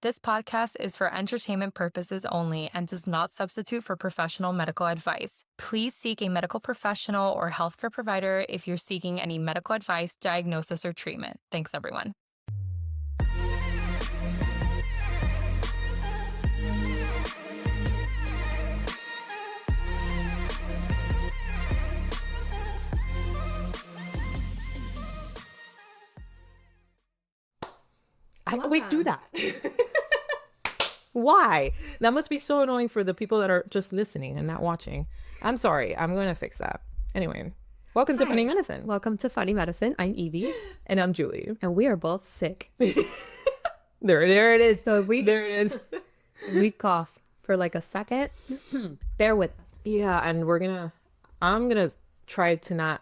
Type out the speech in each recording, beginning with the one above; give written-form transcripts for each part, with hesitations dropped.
This podcast is for entertainment purposes only and does not substitute for professional medical advice. Please seek a medical professional or healthcare provider if you're seeking any medical advice, diagnosis, or treatment. Thanks, everyone. I always do that. Why? That must be so annoying for the people that are just listening and not watching. I'm sorry. I'm going to fix that. Anyway, welcome to Funny Medicine. Welcome to Funny Medicine. I'm Evie. And I'm Julie. And we are both sick. There it is. So there it is. We cough for like a second. Bear with us. Yeah, and I'm going to try to not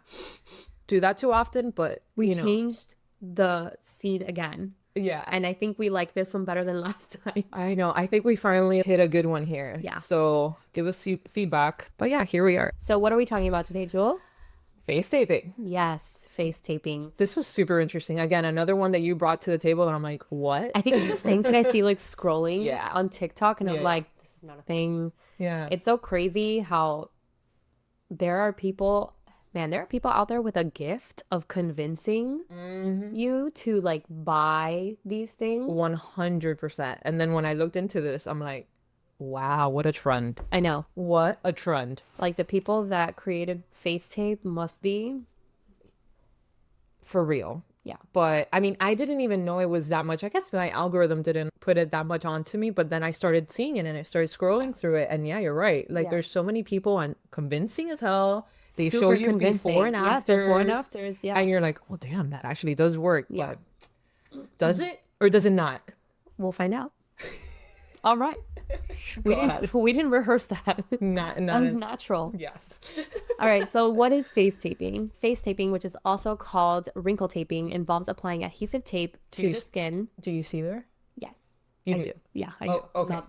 do that too often, but we changed the seed again. Yeah. And I think we like this one better than last time. I know. I think we finally hit a good one here. Yeah. So give us feedback. But yeah, here we are. So what are we talking about today, Jewel? Face taping. Yes, face taping. This was super interesting. Again, another one that you brought to the table and I'm like, what? I think it's just things that I see like scrolling Yeah. on TikTok and I'm like, this is not a thing. Yeah. It's so crazy how there are people out there with a gift of convincing you to like buy these things. 100%. And then when I looked into this, I'm like, wow, what a trend. I know. What a trend. Like the people that created face tape must be for real. Yeah. But I mean, I didn't even know it was that much. I guess my algorithm didn't put it that much onto me, but then I started seeing it and I started scrolling through it. And yeah, you're right. Like there's so many people on convincing as hell. They show you before and after. Before and afters, yeah. And you're like, well, damn, that actually does work. Yeah. But does it or does it not? We'll find out. All right. We didn't rehearse that. That was natural. Yes. All right. So what is face taping? Face taping, which is also called wrinkle taping, involves applying adhesive tape to your skin. Do you see there? Yes. You I do? do. Yeah, I do. Okay.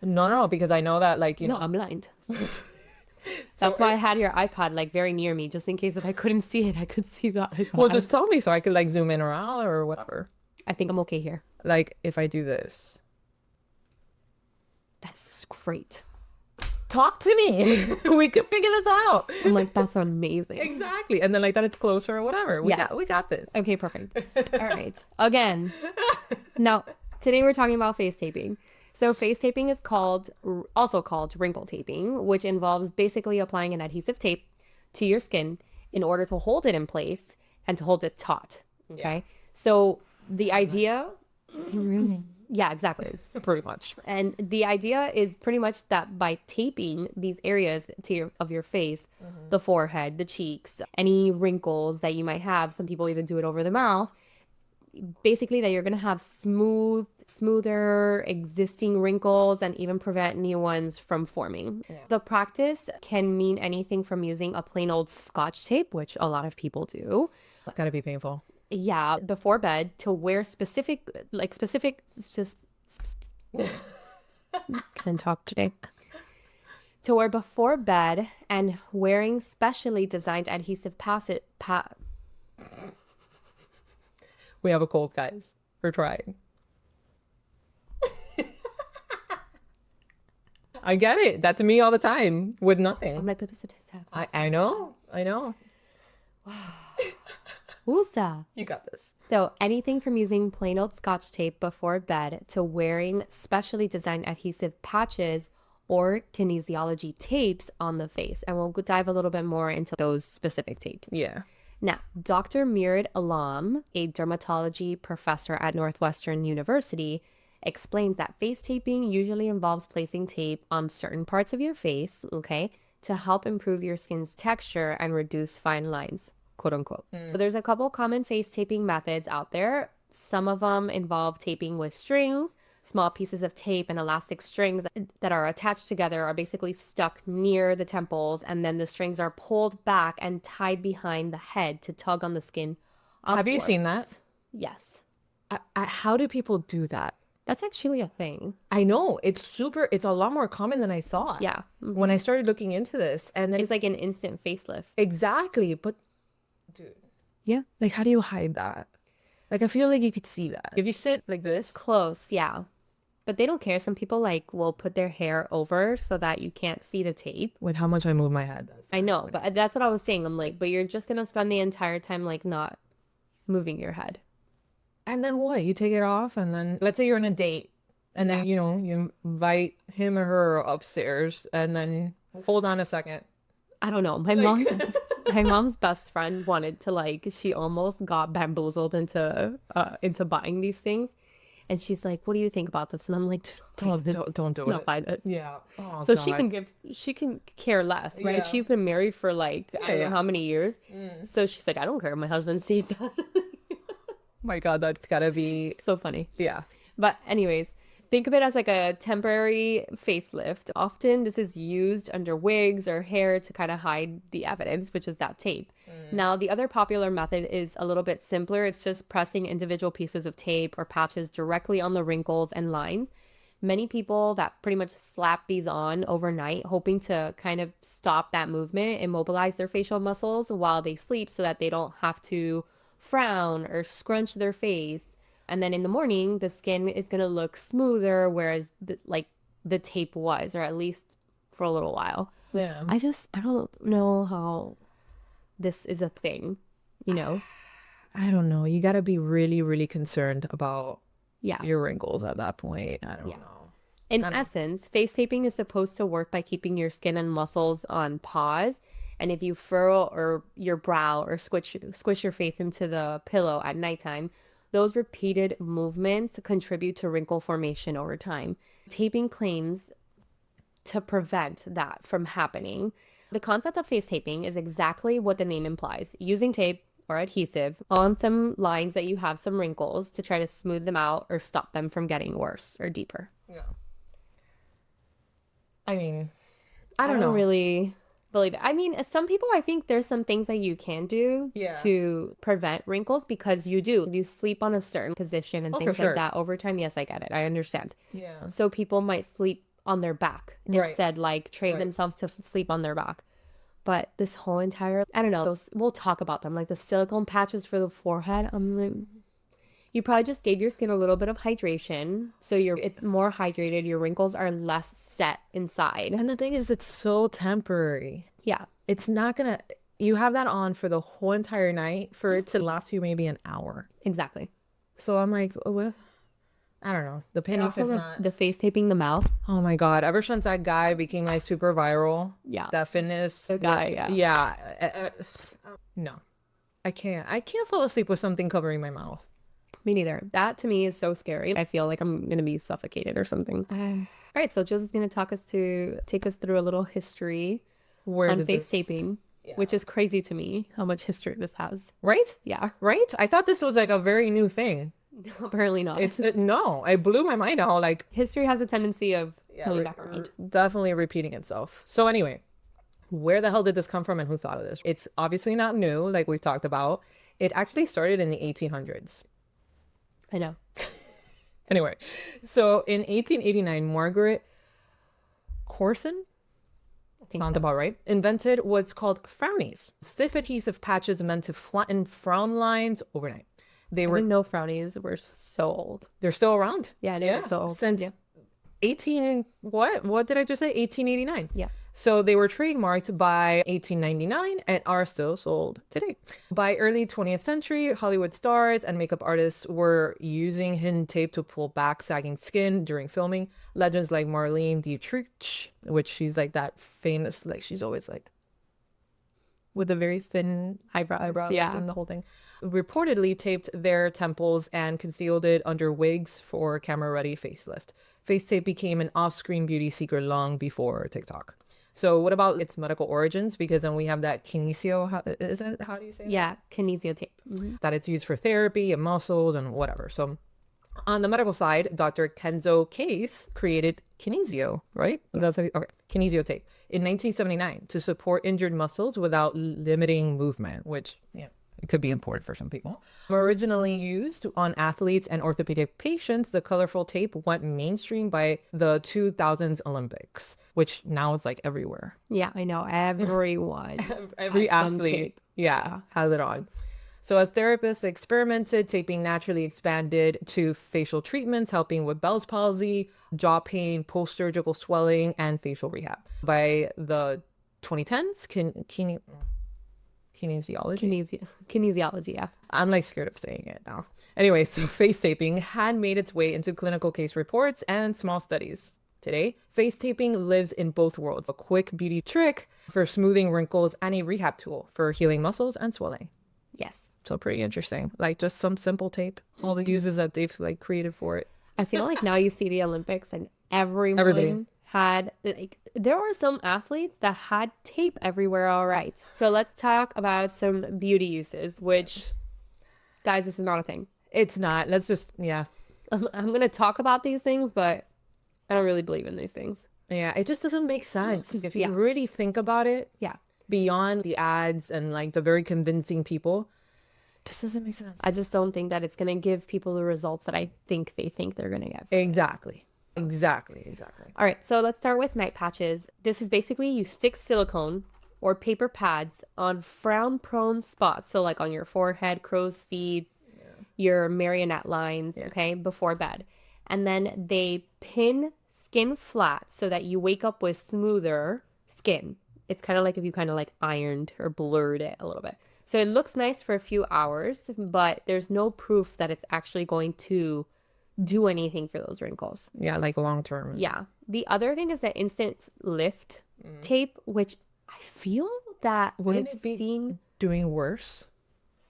No, because I know that like, No, I'm blind. That's why I had your iPod like very near me, just in case if I couldn't see it, I could see the iPod. Well, just tell me so I could like zoom in or out or whatever. I think I'm okay here. Like if I do this. That's great. Talk to me. We could figure this out. I'm like, that's amazing. Exactly. And then like that it's closer or whatever. We got this. Okay, perfect. All right. Again. Now, today we're talking about face taping. So face taping is also called wrinkle taping, which involves basically applying an adhesive tape to your skin in order to hold it in place and to hold it taut. Okay. Yeah. So the idea, yeah, exactly. Pretty much. And the idea is pretty much that by taping these areas of your face, the forehead, the cheeks, any wrinkles that you might have, some people even do it over the mouth, basically that you're going to have smoother existing wrinkles and even prevent new ones from forming. Yeah. The practice can mean anything from using a plain old Scotch tape, which a lot of people do. It's got to be painful. Yeah, before bed to wear can talk today. To wear before bed and wearing specially designed adhesive We have a cold, guys. We're trying. I get it. That's me all the time with nothing. I'm like, I know. Woolsa. You got this. So anything from using plain old Scotch tape before bed to wearing specially designed adhesive patches or kinesiology tapes on the face. And we'll dive a little bit more into those specific tapes. Yeah. Now, Dr. Murad Alam, a dermatology professor at Northwestern University, explains that face taping usually involves placing tape on certain parts of your face, okay, to help improve your skin's texture and reduce fine lines, quote unquote. So there's a couple common face taping methods out there. Some of them involve taping with strings. Small pieces of tape and elastic strings that are attached together are basically stuck near the temples, and then the strings are pulled back and tied behind the head to tug on the skin upwards. Have you seen that? Yes. How do people do that? That's actually a thing. I know. It's a lot more common than I thought. Yeah. When I started looking into this, and then it's like an instant facelift. Exactly. But dude. Yeah. Like, how do you hide that? Like, I feel like you could see that. If you sit like this. Close, yeah. But they don't care. Some people like will put their hair over so that you can't see the tape. With how much I move my head. I know, but that's what I was saying. I'm like, but you're just gonna spend the entire time like not moving your head. And then what? You take it off, and then let's say you're on a date, and then you invite him or her upstairs, and then hold on a second. I don't know. My mom's best friend wanted to like, she almost got bamboozled into buying these things. And she's like, "What do you think about this?" And I'm like, Don't do not it. buy this. Yeah. Oh, So God. she can care less, right? Yeah. She's been married for like, I don't know yeah. how many years. So she's like, "I don't care if my husband sees that." My God, that's gotta be. So funny. Yeah. But anyways, think of it as like a temporary facelift. Often this is used under wigs or hair to kind of hide the evidence, which is that tape. Now, the other popular method is a little bit simpler. It's just pressing individual pieces of tape or patches directly on the wrinkles and lines. Many people that pretty much slap these on overnight, hoping to kind of stop that movement, immobilize their facial muscles while they sleep so that they don't have to frown or scrunch their face. And then in the morning, the skin is going to look smoother, whereas the tape was, or at least for a little while. Yeah. I don't know how this is a thing, you know? I don't know. You gotta be really, really concerned about Yeah. your wrinkles at that point. I don't Yeah. know. In essence, face taping is supposed to work by keeping your skin and muscles on pause. And if you furrow or your brow or squish your face into the pillow at nighttime, those repeated movements contribute to wrinkle formation over time. Taping claims to prevent that from happening. The concept of face taping is exactly what the name implies, using tape or adhesive on some lines that you have some wrinkles to try to smooth them out or stop them from getting worse or deeper. Yeah. I mean, I don't know. Really believe it. I mean, some people, I think there's some things that you can do to prevent wrinkles because you sleep on a certain position and things like that over time. Yes, I get it. I understand. Yeah. So people might sleep on their back instead, like train themselves to sleep on their back. But this whole entire, I don't know, we'll talk about them, like the silicone patches for the forehead. I'm like, you probably just gave your skin a little bit of hydration. So it's more hydrated. Your wrinkles are less set inside. And the thing is, it's so temporary. Yeah. It's not gonna, you have that on for the whole entire night for it to last you maybe an hour. Exactly. So I'm like, what? I don't know. The payoff is not. The face taping the mouth. Oh my God. Ever since that guy became like super viral. Yeah. That fitness. The guy, yeah. Yeah. No. I can't fall asleep with something covering my mouth. Me neither. That to me is so scary. I feel like I'm going to be suffocated or something. All right. So Jill's going to take us through a little history on face taping, which is crazy to me how much history this has. Right? Yeah. Right? I thought this was like a very new thing. Apparently not. No, it blew my mind out. Like, history has a tendency of coming back around. Definitely repeating itself. So anyway, where the hell did this come from and who thought of this? It's obviously not new, like we've talked about. It actually started in the 1800s. I know. Anyway, so in 1889, Margaret Corson, sounds about right, invented what's called Frownies, stiff adhesive patches meant to flatten frown lines overnight. I didn't know Frownies were so old. They're still around. Yeah, they're so old. Since what did I just say? 1889. Yeah. So they were trademarked by 1899 and are still sold today. By early 20th century, Hollywood stars and makeup artists were using hidden tape to pull back sagging skin during filming. Legends like Marlene Dietrich, which she's like that famous, like she's always like with the very thin eyebrows and the whole thing, reportedly taped their temples and concealed it under wigs for camera-ready facelift. Face tape became an off-screen beauty secret long before TikTok. So what about its medical origins? Because then we have that how do you say that? Yeah, kinesio tape. That it's used for therapy and muscles and whatever. So on the medical side, Dr. Kenzo Case created Kinesio, right? That's okay. Kinesio tape in 1979 to support injured muscles without limiting movement, which it could be important for some people. Originally used on athletes and orthopedic patients, the colorful tape went mainstream by the 2000s Olympics, which now it's like everywhere. Yeah, I know. Everyone. Every athlete, has it on. So as therapists, they experimented taping naturally expanded to facial treatments, helping with Bell's palsy, jaw pain, post-surgical swelling, and facial rehab. By the 2010s, kinesiology. Kinesiology, yeah. I'm like scared of saying it now. Anyway, so face taping had made its way into clinical case reports and small studies. Today, face taping lives in both worlds. A quick beauty trick for smoothing wrinkles and a rehab tool for healing muscles and swelling. Yes. So pretty interesting. Like just some simple tape. All the uses that they've like created for it. I feel like now you see the Olympics and everybody had, like, there were some athletes that had tape everywhere. All right. So let's talk about some beauty uses, which, guys, this is not a thing. It's not. Let's just, yeah. I'm going to talk about these things, but I don't really believe in these things. Yeah, it just doesn't make sense. If you Yeah. really think about it, Yeah. beyond the ads and like the very convincing people, it just doesn't make sense. I just don't think that it's going to give people the results that I think they think they're going to get. Exactly. All right, so let's start with night patches. This is basically you stick silicone or paper pads on frown-prone spots. So like on your forehead, crow's feet, your marionette lines, okay, before bed. And then they pin skin flat so that you wake up with smoother skin. It's kind of like if you kind of like ironed or blurred it a little bit. So it looks nice for a few hours, but there's no proof that it's actually going to do anything for those wrinkles. Yeah, like long term. Yeah. The other thing is the instant lift tape, which I feel that Wouldn't I've it be seen. doing worse?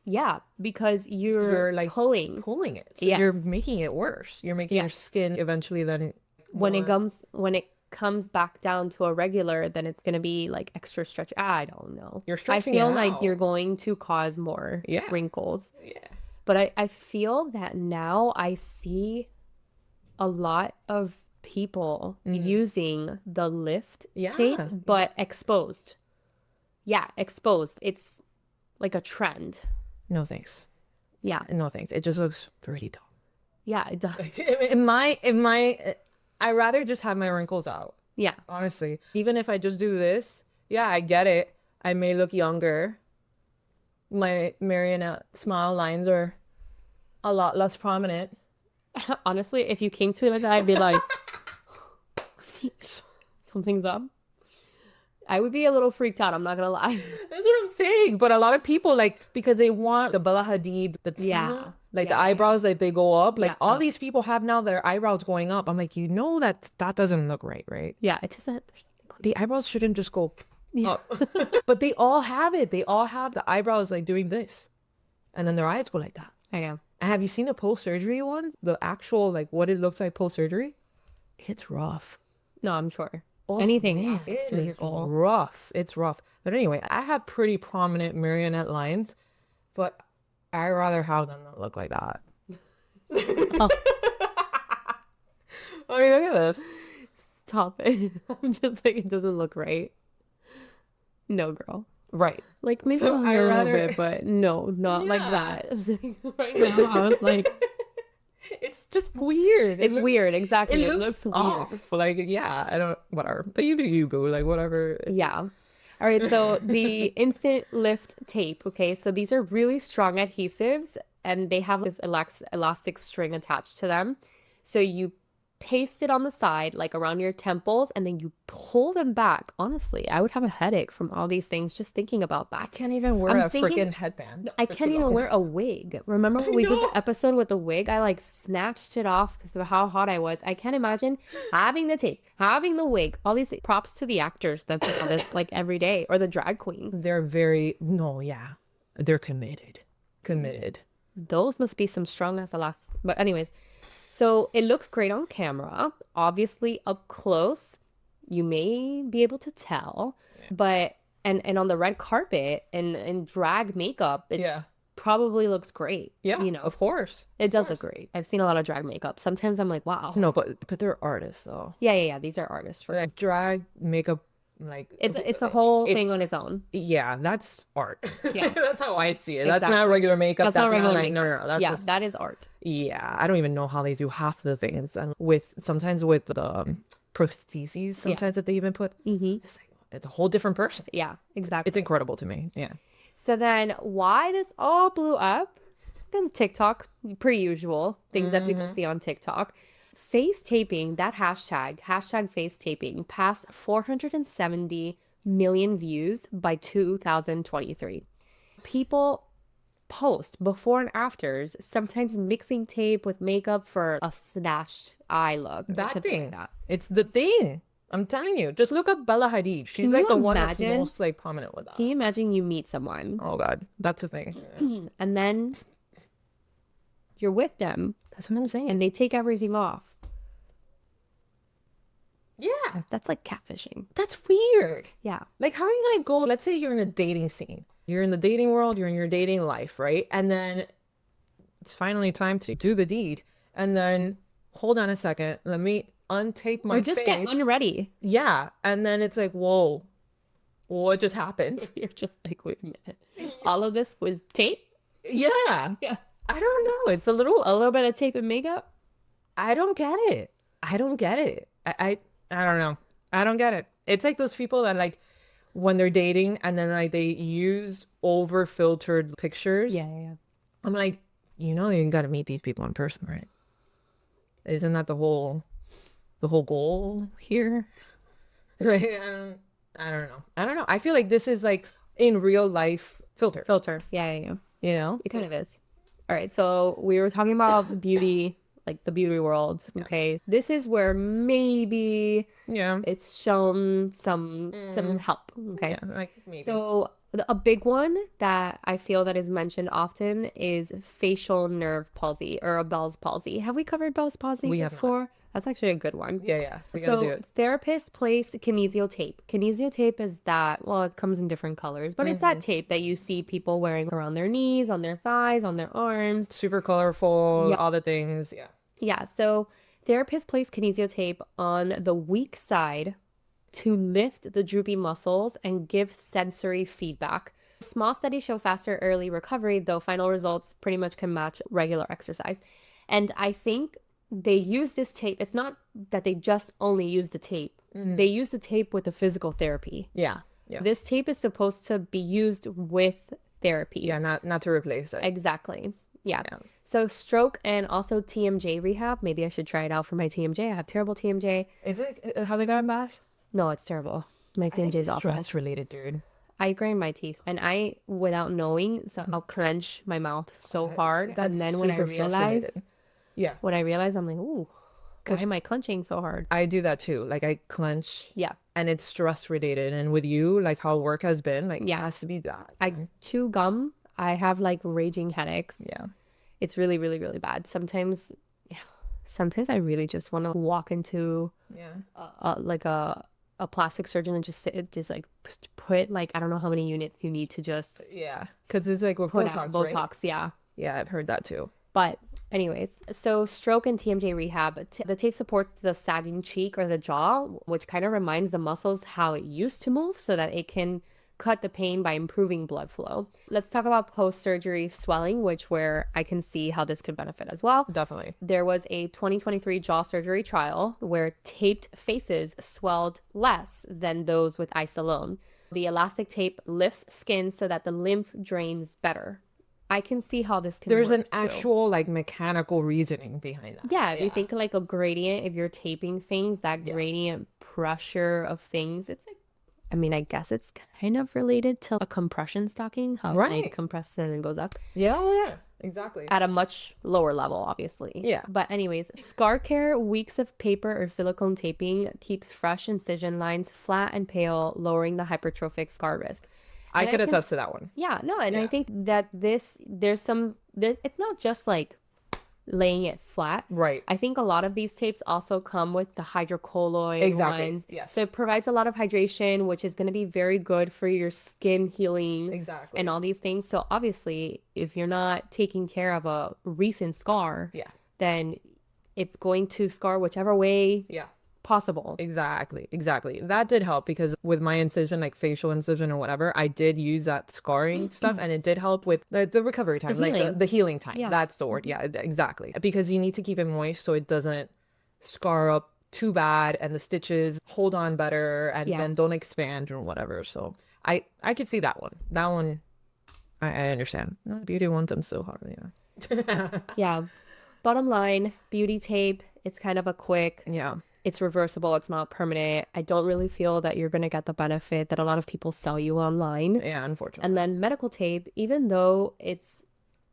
Yeah, because you're like pulling it. So Yes. you're making it worse. You're making your Yes. skin eventually then when it comes back down to a regular, then it's gonna be like extra stretch. I don't know. You're stretching I feel it like out. you're going to cause more wrinkles. Yeah. But I feel that now I see a lot of people using the lift tape, but exposed. Yeah, exposed. It's like a trend. No thanks. Yeah. No thanks. It just looks pretty dumb. Yeah, it does. I'd rather just have my wrinkles out. Yeah. Honestly. Even if I just do this, yeah, I get it. I may look younger. My marionette smile lines are a lot less prominent. Honestly, if you came to me like that, I'd be like, something's up. I would be a little freaked out. I'm not gonna lie. That's what I'm saying. But a lot of people, like, because they want the Bella Hadid, the eyebrows, that they go up. Like, all these people have now their eyebrows going up. I'm like, that doesn't look right? Yeah, it doesn't. There's something going The eyebrows shouldn't just go up. But they all have it. They all have the eyebrows like doing this. And then their eyes go like that. I know. And have you seen the post-surgery ones? The actual, like, what it looks like post-surgery? It's rough. No, I'm sure. Oh, Anything man, off is it's surgical. rough. It's rough. But anyway, I have pretty prominent marionette lines, but I rather have them not look like that. Oh. I mean, look at this. Stop it. I'm just like, it doesn't look right. No, girl. Right. Like, maybe So a I little rather- bit, but no, not like Yeah. that. I was like, right now, I was like, It's just weird. it's weird. Exactly. It looks weird. off. Like, yeah, I don't, whatever. But you do you, boo. Like, whatever. Yeah. All right. So the instant lift tape. Okay. So these are really strong adhesives and they have this elastic string attached to them. So you paste it on the side, like around your temples, and then you pull them back. Honestly, I would have a headache from all these things just thinking about that. I can't even wear I'm a thinking- freaking headband. I can't even wear a wig. Remember when we did the episode with the wig? I like snatched it off because of how hot I was. I can't imagine having the tape, having the wig, all these props to the actors that do this like every day, or the drag queens. They're committed. Those must be some strong as the last. But anyways, so it looks great on camera. Obviously up close, you may be able to tell, but and on the red carpet and drag makeup, it probably looks great. Yeah, you know, of course. it does look great. I've seen a lot of drag makeup. Sometimes I'm like, wow. No, but they're artists though. Yeah. These are artists for Like drag makeup, like it's a whole thing it's- on its own. yeah, that's art. Yeah. That's how I see it. That's Exactly. not regular makeup. That's not regular like, makeup. no. That's Yeah, just, that is art. yeah. I don't even know how they do half the things, and sometimes with the prostheses, sometimes that they even put. Mm-hmm. It's like it's a whole different person. Yeah, exactly. It's incredible to me. Yeah. So then why this all blew up? Because TikTok, per usual, things that people see on TikTok. Face taping, that hashtag face taping, passed 470 million views by 2023. People post before and afters, sometimes mixing tape with makeup for a snatched eye look. or That something thing. like that. It's the thing. I'm telling you. Just look up Bella Hadid. She's Can like you the one that's imagine? most like prominent with that. Can you imagine you meet someone Oh God, that's the thing. and then you're with them That's what I'm saying. and they take everything off? Yeah, That's like catfishing. that's weird. Yeah. Like, how are you gonna go? Let's say you're in a dating scene. You're in the dating world. You're in your dating life, right? And then it's finally time to do the deed. And then hold on a second. Let me untape my Or just get face. unready. Yeah, and then it's like, whoa, what just happened? You're just like, wait a minute. All of this was tape? Yeah, Yeah. I don't know. It's a little. A little bit of tape and makeup? I don't get it. I don't get it. I don't know. I don't get it. It's like those people that like when they're dating and then like they use over filtered pictures. Yeah. I'm like, you got to meet these people in person, right? Isn't that the whole goal here? Right? I don't know. I don't know. I feel like this is like in real life filter. Filter. Yeah. You know? It kind of is. All right. So we were talking about beauty, like the beauty world. Okay. This is where maybe Yeah. it's shown some help. Okay. Yeah. Like maybe. So a big one that I feel that is mentioned often is facial nerve palsy or a Bell's palsy. Have we covered Bell's palsy We have not. before? That's actually a good one. Yeah. We gotta do So it. therapists place kinesio tape. Kinesio tape is that, well, it comes in different colors, but it's that tape that you see people wearing around their knees, on their thighs, on their arms. Super colorful. Yes. All the things. Yeah. Yeah, so therapists place kinesio tape on the weak side to lift the droopy muscles and give sensory feedback. Small studies show faster early recovery, though final results pretty much can match regular exercise. And I think they use this tape. It's not that they just only use the tape. They use the tape with the physical therapy. Yeah. Yeah. This tape is supposed to be used with therapies. Yeah. Not to replace it. Exactly. Yeah. So stroke and also TMJ rehab. Maybe I should try it out for my TMJ. I have terrible TMJ. Is it how they got bad? No, it's terrible. My TMJ is awful. Stress related, dude. I grind my teeth and I, without knowing, so I'll clench my mouth so hard. And then when I super realize, stress-related. I'm like, ooh, why am I clenching so hard? I do that too. Like I clench. Yeah. And it's stress related. And with you, like how work has been, like it has to be that. I chew gum. I have like raging headaches. Yeah. It's really, really, really bad. Sometimes I really just want to walk into like a plastic surgeon and just like put like, I don't know how many units you need to just Because it's like with put Botox, out right? Botox. Yeah. Yeah, I've heard that too. But anyways, so stroke and TMJ rehab, the tape supports the sagging cheek or the jaw, which kind of reminds the muscles how it used to move so that it can cut the pain by improving blood flow. Let's talk about post-surgery swelling, where I can see how this could benefit as well. Definitely. There was a 2023 jaw surgery trial where taped faces swelled less than those with ice alone. The elastic tape lifts skin so that the lymph drains better. I can see how this can There's work an too. actual like mechanical reasoning behind that. Yeah, if you think like a gradient, if you're taping things, that gradient pressure of things, it's like, I mean, I guess it's kind of related to a compression stocking, how it like compresses and then goes up. Yeah, exactly. At a much lower level, obviously. Yeah. But anyways, scar care, weeks of paper or silicone taping keeps fresh incision lines flat and pale, lowering the hypertrophic scar risk. I could attest to that one. Yeah, no, and I think that it's not just like laying it flat. Right. I think a lot of these tapes also come with the hydrocolloid ones. Yes. So it provides a lot of hydration, which is going to be very good for your skin healing. Exactly. And all these things. So obviously, if you're not taking care of a recent scar, then it's going to scar whichever way possible. Exactly. That did help because with my incision, like facial incision or whatever, I did use that scarring stuff and it did help with the recovery time, like the healing time. Yeah. That's the word. Yeah, exactly. Because you need to keep it moist so it doesn't scar up too bad and the stitches hold on better and then don't expand or whatever. So I could see that one. That one I understand. No, beauty ones, I'm so hard. Yeah. Yeah. Bottom line, beauty tape, it's kind of a quick, Yeah. it's reversible, it's not permanent. I don't really feel that you're going to get the benefit that a lot of people sell you online. Yeah, unfortunately. And then medical tape, even though it's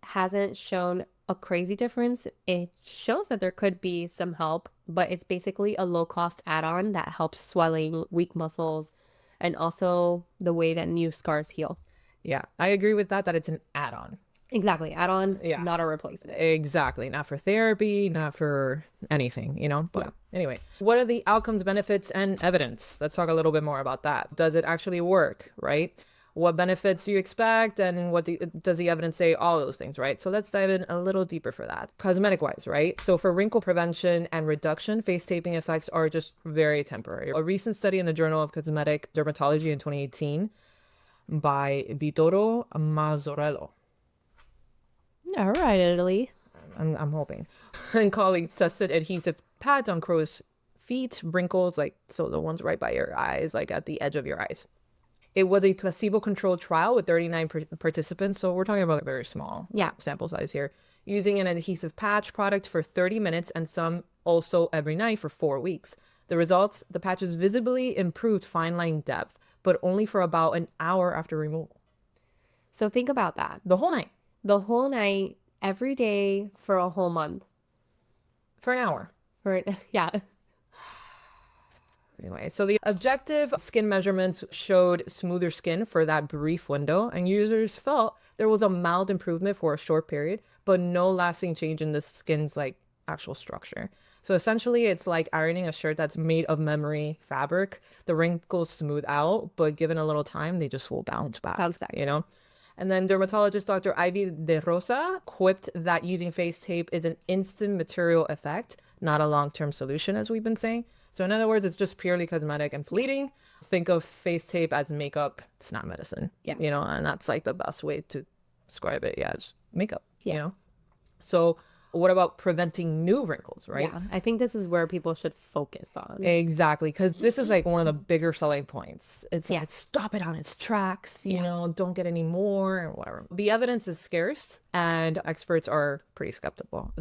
hasn't shown a crazy difference, it shows that there could be some help, but it's basically a low-cost add-on that helps swelling, weak muscles, and also the way that new scars heal. Yeah, I agree with that it's an add-on. Exactly. Add-on, Yeah. not a replacement. Exactly. Not for therapy, not for anything, But anyway, what are the outcomes, benefits, and evidence? Let's talk a little bit more about that. Does it actually work, right? What benefits do you expect, and does the evidence say? All those things, right? So let's dive in a little deeper for that. Cosmetic wise, right? So for wrinkle prevention and reduction, face taping effects are just very temporary. A recent study in the Journal of Cosmetic Dermatology in 2018 by Vittorio Mazzorello. All right, Italy. I'm hoping. And colleagues tested adhesive pads on crow's feet, wrinkles, so the ones right by your eyes, at the edge of your eyes. It was a placebo-controlled trial with 39 participants, so we're talking about a very small sample size here, using an adhesive patch product for 30 minutes and some also every night for 4 weeks. The results, the patches visibly improved fine line depth, but only for about an hour after removal. So think about that. The whole night. The whole night, every day for a whole month. For an hour. Yeah. Anyway, so the objective skin measurements showed smoother skin for that brief window, and users felt there was a mild improvement for a short period, but no lasting change in the skin's actual structure. So essentially, it's like ironing a shirt that's made of memory fabric. The wrinkles smooth out, but given a little time, they just will bounce back. And then dermatologist Dr. Ivy De Rosa quipped that using face tape is an instant material effect, not a long-term solution, as we've been saying. So in other words, it's just purely cosmetic and fleeting. Think of face tape as makeup. It's not medicine. Yeah. And that's the best way to describe it. Yeah, it's makeup, So what about preventing new wrinkles, right? Yeah, I think this is where people should focus on. Exactly, because this is one of the bigger selling points. It's stop it on its tracks, don't get any more or whatever. The evidence is scarce and experts are pretty skeptical.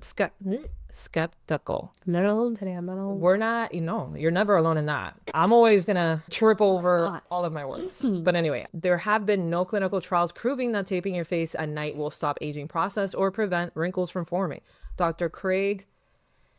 Skeptical. I'm not alone today. I'm not alone. We're not, you're never alone in that. I'm always gonna trip over all of my words. But anyway, there have been no clinical trials proving that taping your face at night will stop aging process or prevent wrinkles from forming. Dr. Craig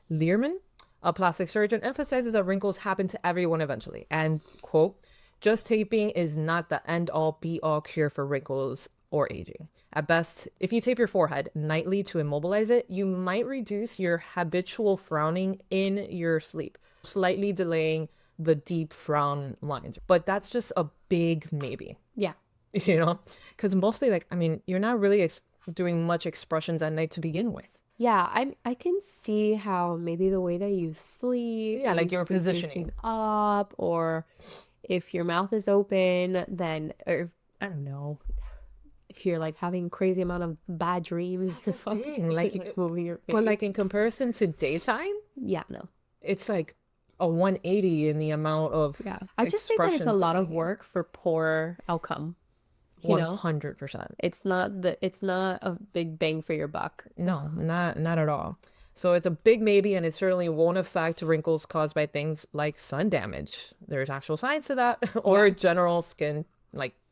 Learman, a plastic surgeon, emphasizes that wrinkles happen to everyone eventually. And, quote, just taping is not the end-all be-all cure for wrinkles or aging. At best, if you tape your forehead nightly to immobilize it, you might reduce your habitual frowning in your sleep, slightly delaying the deep frown lines. But that's just a big maybe. Yeah. Because mostly, you're not really doing much expressions at night to begin with. Yeah, I can see how maybe the way that you sleep. Yeah, your positioning up, or if your mouth is open, then, or I don't know, if you're having crazy amount of bad dreams. Moving your face. But in comparison to daytime, yeah, no, it's a 180 in the amount of I just think that it's a lot of work for poor outcome. 100%. It's not a big bang for your buck. No, not at all. So it's a big maybe, and it certainly won't affect wrinkles caused by things like sun damage. There's actual science to that, or general skin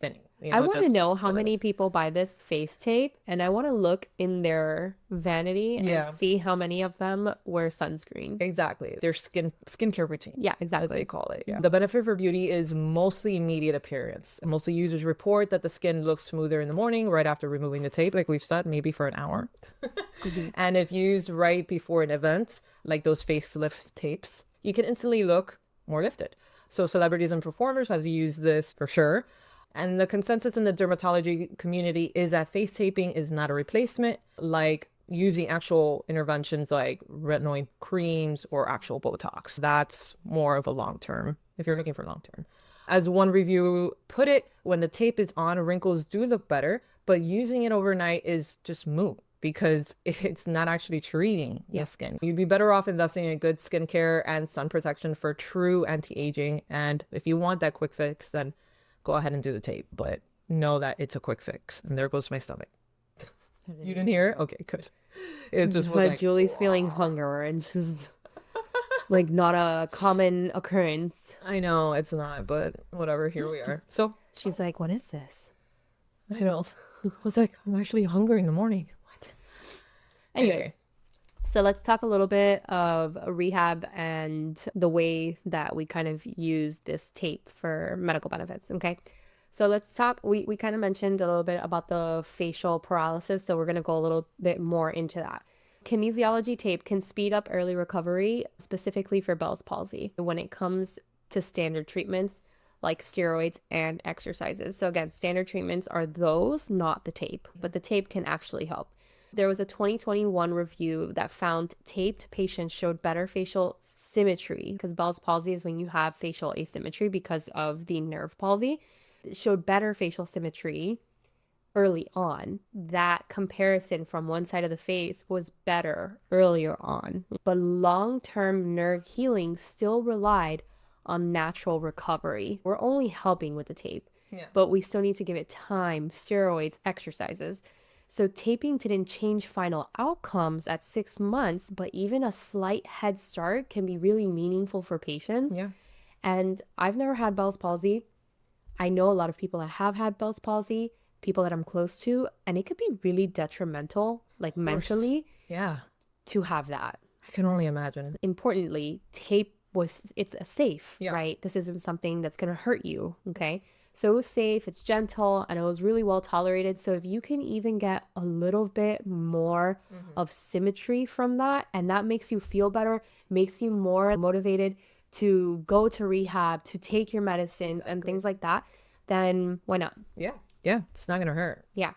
thinning. I want to know how many people buy this face tape, and I want to look in their vanity and see how many of them wear sunscreen. Exactly. Their skincare routine. Yeah, exactly. As they call it. Yeah. The benefit for beauty is mostly immediate appearance. Mostly users report that the skin looks smoother in the morning right after removing the tape, like we've said, maybe for an hour. And if used right before an event, like those facelift tapes, you can instantly look more lifted. So celebrities and performers have used this for sure. And the consensus in the dermatology community is that face taping is not a replacement, like using actual interventions like retinoid creams or actual Botox. That's more of a long-term, if you're looking for long-term. As one review put it, when the tape is on, wrinkles do look better, but using it overnight is just moot because it's not actually treating the skin. You'd be better off investing in good skincare and sun protection for true anti-aging. And if you want that quick fix, then go ahead and do the tape. But know that it's a quick fix. And there goes my stomach. You didn't hear it? Okay, good. It just was But like, Julie's feeling hunger, and just like not a common occurrence. I know it's not, but whatever. Here we are. So She's like, "What is this?" I know. I was like, I'm actually hungry in the morning. What? Anyways, so let's talk a little bit of rehab and the way that we kind of use this tape for medical benefits. Okay. So let's talk. We kind of mentioned a little bit about the facial paralysis. So we're going to go a little bit more into that. Kinesiology tape can speed up early recovery, specifically for Bell's palsy, when it comes to standard treatments like steroids and exercises. So again, standard treatments are those, not the tape, but the tape can actually help. There was a 2021 review that found taped patients showed better facial symmetry, because Bell's palsy is when you have facial asymmetry because of the nerve palsy. It showed better facial symmetry early on. That comparison from one side of the face was better earlier on, but long-term nerve healing still relied on natural recovery. We're only helping with the tape, but we still need to give it time, steroids, exercises. So taping didn't change final outcomes at 6 months, but even a slight head start can be really meaningful for patients. Yeah. And I've never had Bell's palsy. I know a lot of people that have had Bell's palsy, people that I'm close to, and it could be really detrimental, like mentally, Yeah. to have that. I can only imagine. Importantly, tape it's a safe, Yeah. right? This isn't something that's going to hurt you, okay? So it was safe, it's gentle, and it was really well tolerated. So if you can even get a little bit more of symmetry from that, and that makes you feel better, makes you more motivated to go to rehab, to take your medicines and things like that, then why not? Yeah. Yeah. It's not going to hurt. Yeah.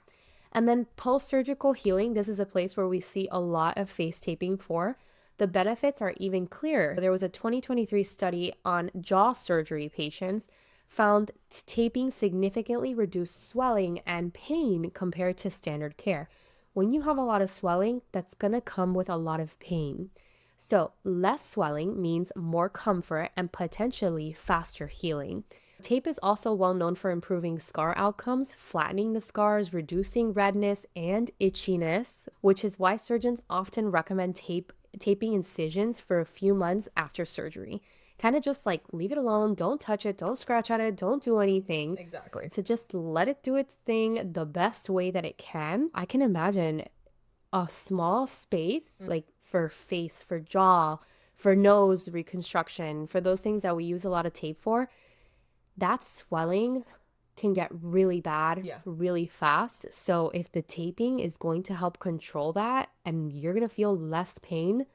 And then post-surgical healing, this is a place where we see a lot of face taping for. The benefits are even clearer. There was a 2023 study on jaw surgery patients found taping significantly reduced swelling and pain compared to standard care. When you have a lot of swelling, that's going to come with a lot of pain. So less swelling means more comfort and potentially faster healing. Tape is also well known for improving scar outcomes, flattening the scars, reducing redness and itchiness, which is why surgeons often recommend taping incisions for a few months after surgery. Kind of just like leave it alone, don't touch it, don't scratch at it, don't do anything. Exactly. To just let it do its thing the best way that it can. I can imagine a small space, like for face, for jaw, for nose reconstruction, for those things that we use a lot of tape for, that swelling can get really bad really fast. So if the taping is going to help control that and you're going to feel less pain,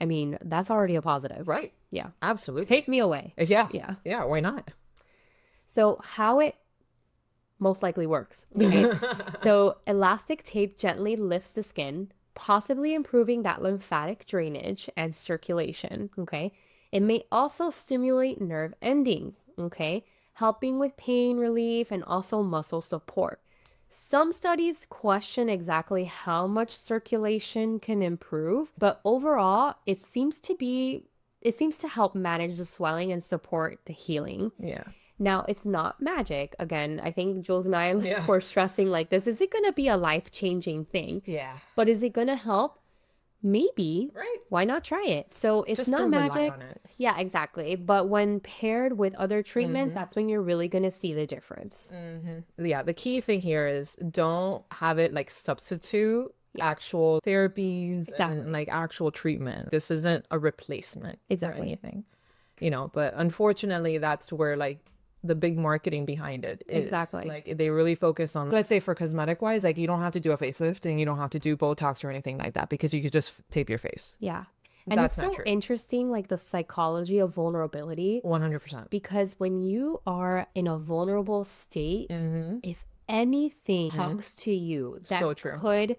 I mean, that's already a positive. Right. Yeah. Absolutely. Take me away. Yeah. Yeah. Yeah. Why not? So how it most likely works. Okay? So elastic tape gently lifts the skin, possibly improving that lymphatic drainage and circulation. Okay. It may also stimulate nerve endings. Okay. Helping with pain relief and also muscle support. Some studies question exactly how much circulation can improve, but overall, it seems to help manage the swelling and support the healing. Yeah. Now, it's not magic. Again, I think Jules and I were stressing like this. Is it going to be a life-changing thing? Yeah. But is it going to help? Maybe. Right. Why not try it? So it's Just not don't rely magic. on it. Yeah, exactly. But when paired with other treatments, that's when you're really going to see the difference. Yeah. The key thing here is don't have it like substitute actual therapies and like actual treatment. This isn't a replacement for anything, but unfortunately that's where like the big marketing behind it is. Exactly. Like they really focus on, let's say for cosmetic wise, like you don't have to do a facelift and you don't have to do Botox or anything like that because you could just tape your face. Yeah. And That's it's not so true. interesting, like the psychology of vulnerability, 100%. because when you are in a vulnerable state, if anything happens to you that So true. could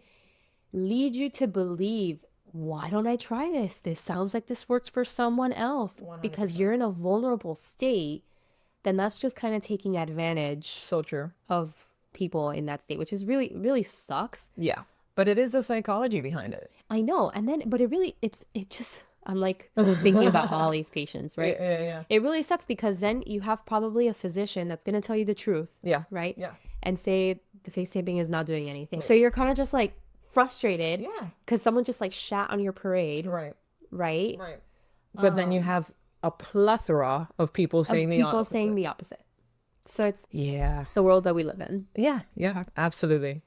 lead you to believe, why don't I try this? This sounds like this works for someone else. Because you're in a vulnerable state, then that's just kind of taking advantage So true. of people in that state, which is really, really sucks. Yeah. But it is a psychology behind it. I know. And then, but I'm like thinking about all these patients, right? Yeah. It really sucks because then you have probably a physician that's going to tell you the truth. Yeah. Right? Yeah. and say the face taping is not doing anything. So you're kind of just like frustrated. Yeah. Because someone just like shat on your parade. Right. Right. Right. But then you have a plethora of people saying the People opposite. saying the opposite. So it's Yeah. the world that we live in. Yeah. Yeah. Absolutely.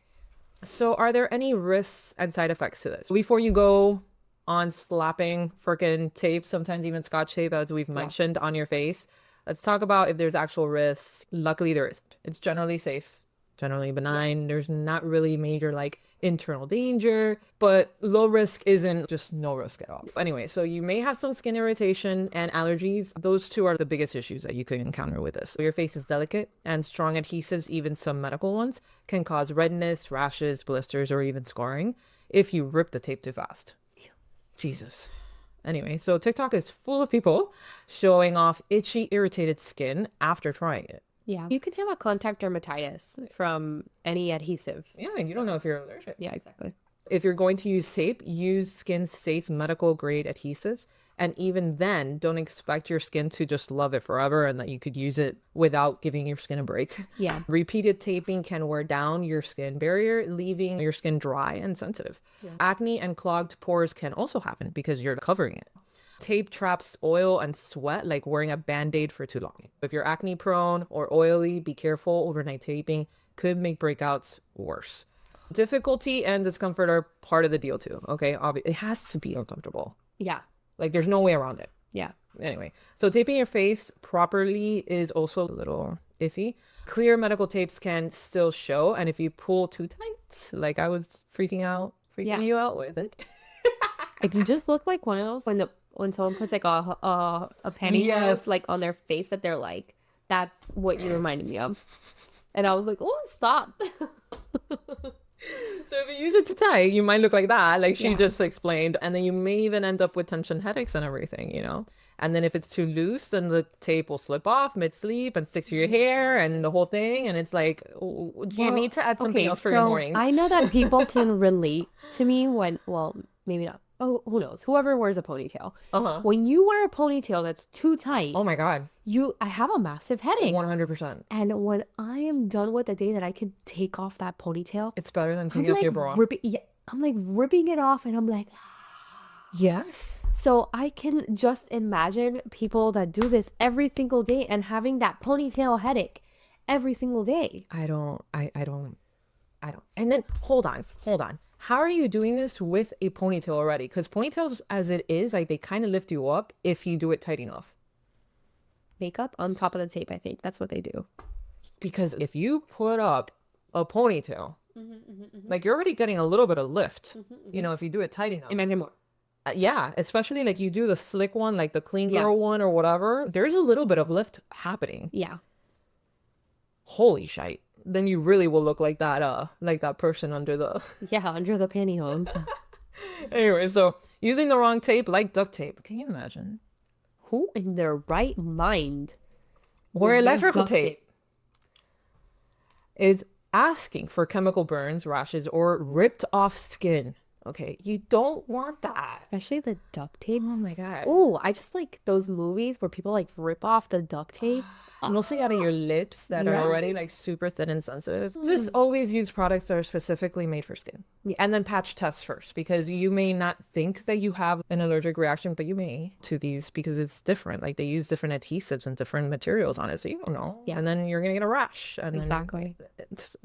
So are there any risks and side effects to this? Before you go on slapping freaking tape, sometimes even scotch tape, as we've mentioned, on your face, let's talk about if there's actual risks. Luckily, there isn't. It's generally safe, generally benign. There's not really major like internal danger, but low risk isn't just no risk at all. Anyway, so you may have some skin irritation and allergies. Those two are the biggest issues that you could encounter with this. Your face is delicate, and strong adhesives, even some medical ones, can cause redness, rashes, blisters, or even scarring if you rip the tape too fast. Jesus. Anyway, so TikTok is full of people showing off itchy, irritated skin after trying it. Yeah. You can have a contact dermatitis from any adhesive. Yeah, and you don't know if you're allergic. Yeah, exactly. If you're going to use tape, use skin-safe medical grade adhesives. And even then, don't expect your skin to just love it forever and that you could use it without giving your skin a break. Yeah. Repeated taping can wear down your skin barrier, leaving your skin dry and sensitive. Yeah. Acne and clogged pores can also happen because you're covering it. Tape traps oil and sweat like wearing a band-aid for too long. If you're acne prone or oily, be careful. Overnight taping could make breakouts worse. Difficulty and discomfort are part of the deal too, okay? It has to be uncomfortable. Yeah. Like there's no way around it. Yeah. Anyway, so taping your face properly is also a little iffy. Clear medical tapes can still show, and if you pull too tight, like I was freaking you out with it. Like you just look like one of those when someone puts like a pantyhose like on their face that they're like, that's what you reminded me of. And I was like, oh, stop. So if you use it too tight, you might look like that, like she just explained. And then you may even end up with tension headaches and everything, you know? And then if it's too loose, then the tape will slip off mid-sleep and stick to your hair and the whole thing. And it's like, do you need to add something else for your mornings? I know that people can relate to me when, well, maybe not. Oh, who knows? Whoever wears a ponytail. When you wear a ponytail that's too tight, oh my God. I have a massive headache. 100%. And when I am done with the day that I can take off that ponytail, it's better than taking off your bra. I'm like ripping it off and I'm like, yes. So I can just imagine people that do this every single day and having that ponytail headache every single day. I don't. And then hold on. How are you doing this with a ponytail already? Because ponytails as it is, like they kind of lift you up if you do it tight enough. Makeup on top of the tape, I think. That's what they do. Because if you put up a ponytail, like you're already getting a little bit of lift, you know, if you do it tight enough. Imagine more. Yeah, especially like you do the slick one, like the clean girl one or whatever. There's a little bit of lift happening. Yeah. Holy shite. Then you really will look like that person under the under the pantyhose. Anyway, so using the wrong tape, like duct tape. Can you imagine? Who in their right mind or electrical tape is asking for chemical burns, rashes, or ripped off skin? Okay, you don't want that. Especially the duct tape. Oh my God. Oh, I just like those movies where people like rip off the duct tape. Mostly out of your lips that are already like super thin and sensitive. Just always use products that are specifically made for skin. Yeah. And then patch test first, because you may not think that you have an allergic reaction, but you may to these because it's different. Like they use different adhesives and different materials on it. So you don't know. Yeah. And then you're going to get a rash. And exactly.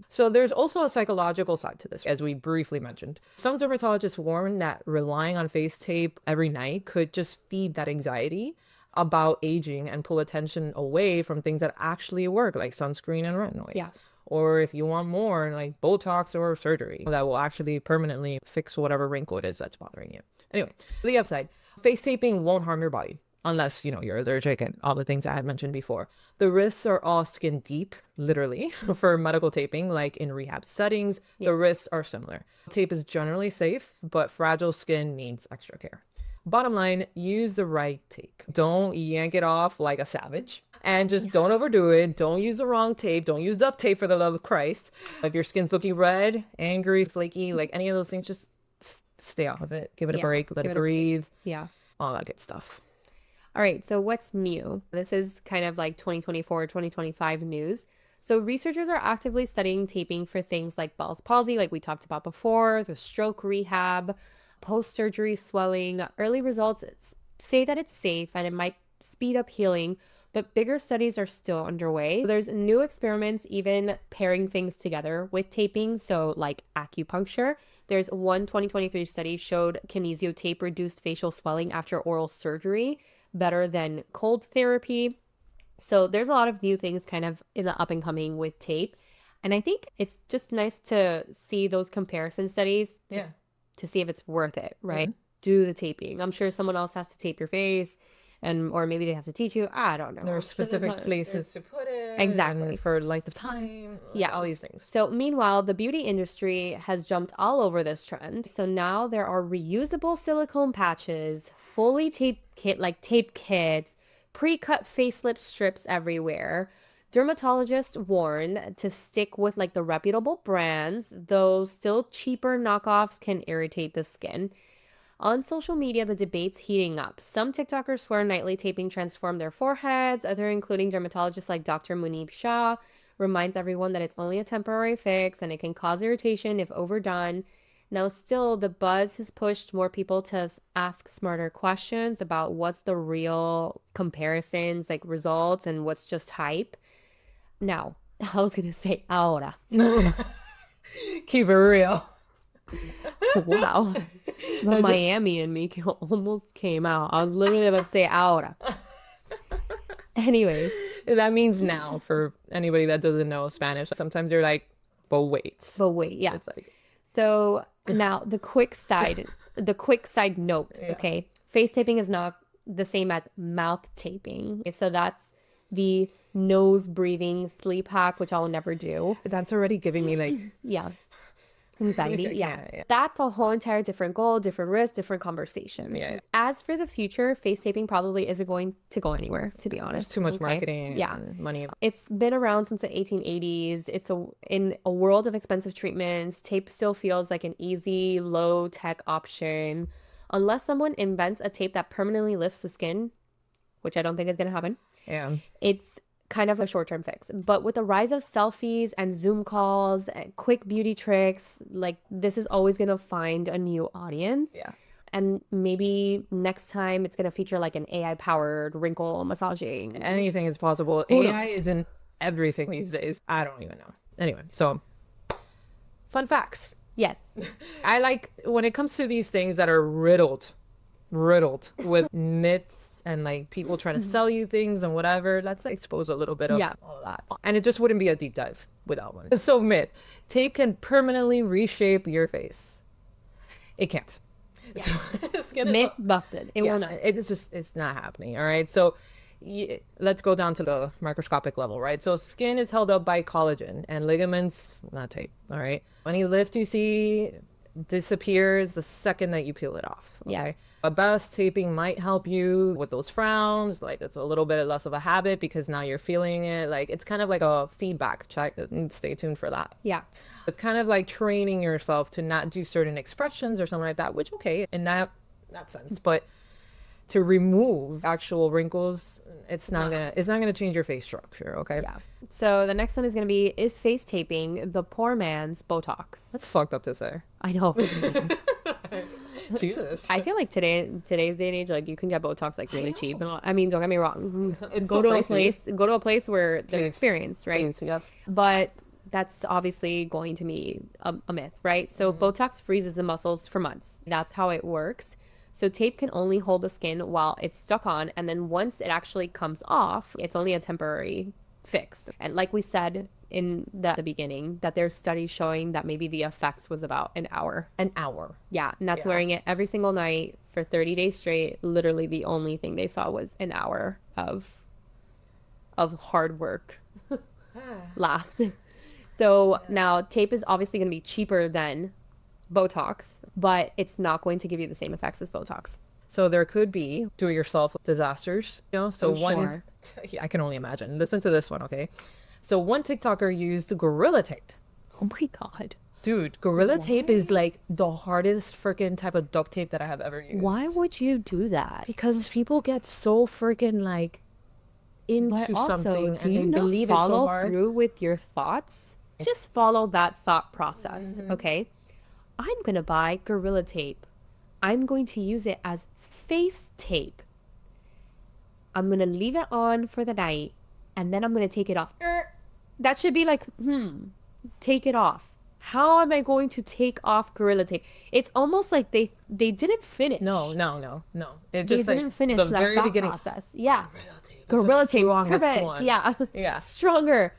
So there's also a psychological side to this, as we briefly mentioned. Some dermatologists warn that relying on face tape every night could just feed that anxiety about aging and pull attention away from things that actually work, like sunscreen and retinoids. Yeah. Or if you want more, like Botox or surgery that will actually permanently fix whatever wrinkle it is that's bothering you. Anyway, the upside, face taping won't harm your body unless, you know, you're allergic and all the things I had mentioned before. The risks are all skin deep, literally, for medical taping, like in rehab settings. The risks are similar. Tape is generally safe, but fragile skin needs extra care. Bottom line, use the right tape. Don't yank it off like a savage. And just don't overdo it. Don't use the wrong tape. Don't use duct tape, for the love of Christ. If your skin's looking red, angry, flaky, like any of those things, just stay off of it. Give it a break. Let it breathe. Yeah. All that good stuff. All right. So what's new? This is kind of like 2024, 2025 news. So researchers are actively studying taping for things like Bell's palsy, like we talked about before, the stroke rehab, post-surgery swelling. Early results say that it's safe and it might speed up healing, but bigger studies are still underway. There's new experiments even pairing things together with taping, so like acupuncture. There's one 2023 study showed kinesio tape reduced facial swelling after oral surgery better than cold therapy. So there's a lot of new things kind of in the up and coming with tape. And I think it's just nice to see those comparison studies to see if it's worth it, right? Mm-hmm. Do the taping. I'm sure someone else has to tape your face or maybe they have to teach you. I don't know. There are specific places to put it. Exactly. For length of time. All these things. So meanwhile, the beauty industry has jumped all over this trend. So now there are reusable silicone patches, fully tape kits, pre-cut facelift strips everywhere. Dermatologists warn to stick with like the reputable brands, though still cheaper knockoffs can irritate the skin. On social media, the debate's heating up. Some TikTokers swear nightly taping transformed their foreheads. Others, including dermatologists like Dr. Munib Shah, reminds everyone that it's only a temporary fix and it can cause irritation if overdone. Now, still, the buzz has pushed more people to ask smarter questions about what's the real comparisons, like results, and what's just hype. Now, I was going to say ahora. Keep it real. Wow. The Miami in me almost came out. I was literally about to say ahora. Anyways. That means now for anybody that doesn't know Spanish. Sometimes they're like, but wait. Yeah. It's like... So now the quick side note, okay? Face taping is not the same as mouth taping. So that's the nose breathing sleep hack, which I'll never do. That's already giving me like... Anxiety. Yeah. That's a whole entire different goal, different risk, different conversation. Yeah. As for the future, face taping probably isn't going to go anywhere, to be honest. There's too much marketing and money. It's been around since the 1880s. In a world of expensive treatments, tape still feels like an easy, low-tech option. Unless someone invents a tape that permanently lifts the skin, which I don't think is going to happen. Yeah. It's kind of a short-term fix. But with the rise of selfies and Zoom calls and quick beauty tricks, like this is always going to find a new audience. Yeah. And maybe next time it's going to feature like an AI-powered wrinkle massaging. Anything is possible. AI is in everything these days. I don't even know. Anyway, so fun facts. Yes. I like when it comes to these things that are riddled with myths and like people trying to sell you things and whatever. Let's expose a little bit of all of that. And it just wouldn't be a deep dive without one. So myth, tape can permanently reshape your face. It can't. Yeah. So myth busted. It will not. It's not happening. All right. So let's go down to the microscopic level, right? So skin is held up by collagen and ligaments, not tape. All right. Any lift you see disappears the second that you peel it off. Okay? Yeah. A best taping might help you with those frowns. Like it's a little bit less of a habit because now you're feeling it. Like it's kind of like a feedback check. Stay tuned for that. Yeah. It's kind of like training yourself to not do certain expressions or something like that, which okay in that sense. But to remove actual wrinkles, it's not gonna change your face structure. Okay. Yeah. So the next one is gonna be, is face taping the poor man's Botox? That's fucked up to say. I know. Jesus. I feel like today's day and age, like you can get Botox like really cheap. And I mean, don't get me wrong. It's go to a place where they're experienced, right? Please, yes. But that's obviously going to be a myth, right? So Botox freezes the muscles for months. That's how it works. So tape can only hold the skin while it's stuck on, and then once it actually comes off, it's only a temporary fix. And like we said in the beginning, that there's studies showing that maybe the effects was about an hour. Yeah, and that's wearing it every single night for 30 days straight. Literally the only thing they saw was an hour of hard work last. So now tape is obviously going to be cheaper than Botox, but it's not going to give you the same effects as Botox. So there could be do-it-yourself disasters, you know? So Sure. I can only imagine. Listen to this one, okay? So one TikToker used Gorilla Tape. Oh my God. Dude, Gorilla Tape is like the hardest freaking type of duct tape that I have ever used. Why would you do that? Because people get so freaking like into But also, something do and you they not believe it so follow hard. through with your thoughts? Just follow that thought process, Mm-hmm. okay? I'm gonna buy Gorilla Tape. I'm going to use it as face tape. I'm gonna leave it on for the night, and then I'm gonna take it off. That should be like, take it off. How am I going to take off Gorilla Tape? It's almost like they didn't finish. No. It They just like didn't finish the that very thought beginning. process. Yeah. Gorilla Tape, Gorilla Tape. one. Yeah. Yeah. Stronger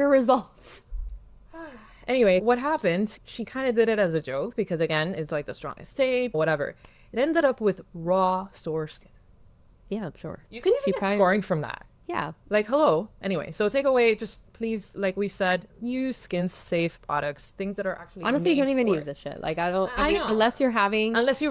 results. Anyway, what happened? She kind of did it as a joke because again, it's like the strongest tape, whatever. It ended up with raw sore skin. Yeah, I'm sure. You can even get scoring from that. Yeah. Like, hello. Anyway, so take away, just please, like we said, use skin safe products, things that are actually Honestly, you made don't even for use it. this shit. Like, I I mean, know. unless you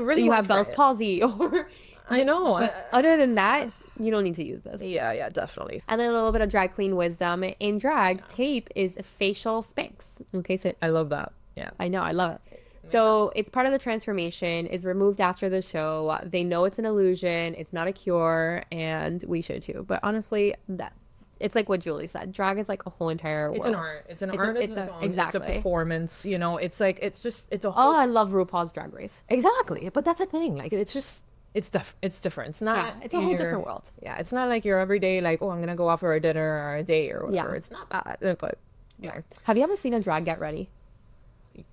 really you wanna have try Bell's it. palsy or I know. other than that, you don't need to use this. Yeah, definitely. And then a little bit of drag queen wisdom. In drag, tape is facial Spanx. Okay, so I love that. Yeah. I know, I love it. So it's part of the transformation, is removed after the show. They know it's an illusion, it's not a cure, and we should too. But honestly, it's like what Julie said. Drag is like a whole entire world. It's an art. It's an art of its own. Exactly. It's a performance. You know, it's like, it's a Oh, whole... I love RuPaul's Drag Race. Exactly. But that's the thing. Like, it's just... It's different. It's not... Yeah, it's a whole different world. Yeah, it's not like your everyday, like, oh, I'm going to go out for a dinner or a date or whatever. Yeah. It's not that. But, you know, Have you ever seen a drag get ready?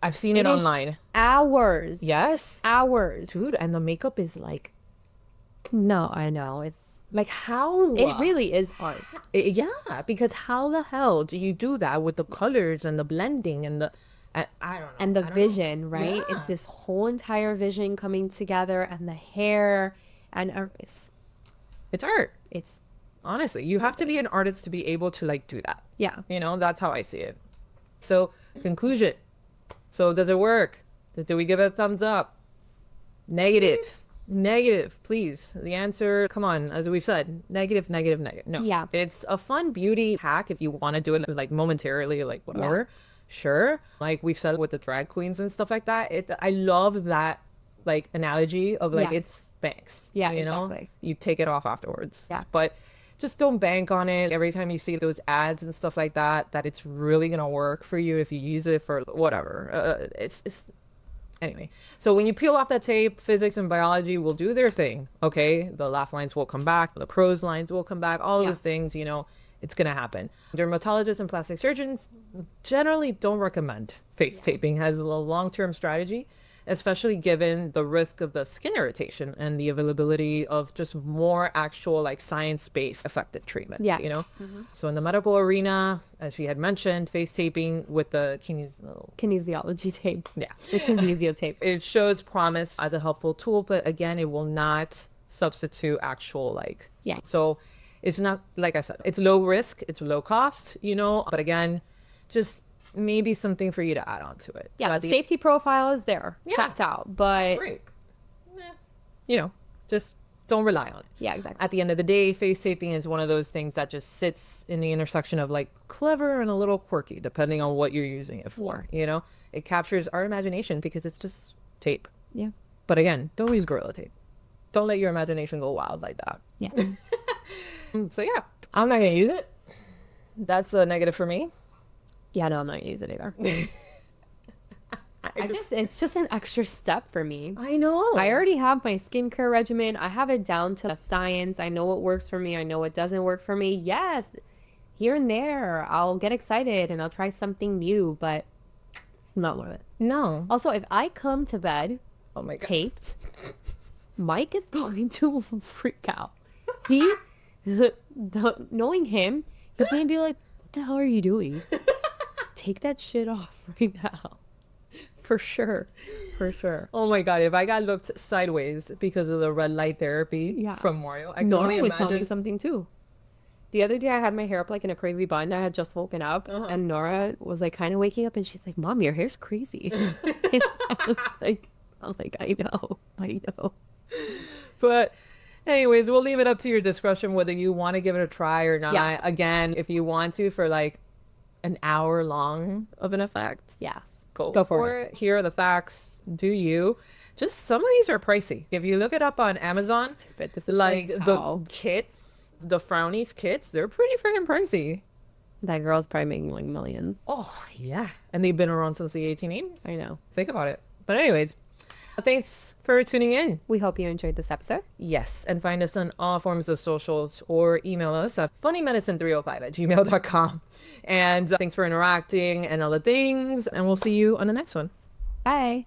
I've seen it is online. Hours. Yes. Hours. Dude, and the makeup is like... No, I know. Like, how? It really is art. Yeah, because how the hell do you do that with the colors and the blending and the... I don't know. And the I don't know. vision, right? Yeah. It's this whole entire vision coming together, and the hair, and It's art. it's Honestly, you have to be an artist to be able to like do that. yeah. You know, that's how I see it. So, conclusion. So, does it work? Do we give it a thumbs up? Negative, please. The answer, come on, as we said, negative. No. Yeah. It's a fun beauty hack if you want to do it like momentarily, like whatever. Sure. Like we've said with the drag queens and stuff like that. I love that like analogy of like Yeah. it's Spanx. Yeah, you know, exactly. you take it off afterwards. Yeah. But just don't bank on it every time you see those ads and stuff like that, that it's really gonna work for you if you use it for whatever. It's anyway. So when you peel off that tape, physics and biology will do their thing. Okay, the laugh lines will come back, the prose lines will come back, all those things. You know, it's gonna happen. Dermatologists and plastic surgeons generally don't recommend face taping as a long-term strategy, especially given the risk of the skin irritation and the availability of just more actual like science-based effective treatments. Yeah. You know, so in the medical arena, as she had mentioned, face taping with the Kinesiology tape. yeah, The kinesio tape. it shows promise as a helpful tool, but again, it will not substitute actual like. Yeah. So it's not, like I said, it's low risk, it's low cost, you know, but again, just maybe something for you to add on to it. So Yeah, at the safety profile is there. Yeah. Checked out. But great. You know, just don't rely on it. yeah, exactly. At the end of the day, face taping is one of those things that just sits in the intersection of like clever and a little quirky, depending on what you're using it for. You know, it captures our imagination because it's just tape. Yeah. But again, don't use Gorilla Tape. Don't let your imagination go wild like that. Yeah. So yeah, I'm not gonna use it. That's a negative for me. Yeah, no, I'm not gonna use it either. It's just an extra step for me. I know. I already have my skincare regimen. I have it down to a science. I know what works for me. I know what doesn't work for me. Yes, here and there, I'll get excited and I'll try something new, but it's not worth it. No. Also, if I come to bed Oh my god. taped, Mike is going to freak out. Knowing him, he's going to be like, what the hell are you doing? Take that shit off right now. For sure. Oh my god, if I got looked sideways because of the red light therapy from Mario, I can Nora only would tell me imagine. something too. The other day I had my hair up like in a crazy bun. I had just woken up and Nora was like kind of waking up and she's like, Mom, your hair's crazy. I was like, I know. But anyways, we'll leave it up to your discretion whether you want to give it a try or not. Yeah. Again, if you want to for like an hour long of an effect, Yeah. go for it. Here are the facts. Do you? Just some of these are pricey. If you look it up on Amazon, Stupid. This is like like the how? kits The Frownies kits, they're pretty freaking pricey. That girl's probably making like millions. Oh, yeah. And they've been around since the 1880s. I know. Think about it. But anyways, thanks for tuning in. We hope you enjoyed this episode. Yes, and find us on all forms of socials or email us at funnymedicine305@gmail.com. And thanks for interacting and all the things. And we'll see you on the next one. Bye.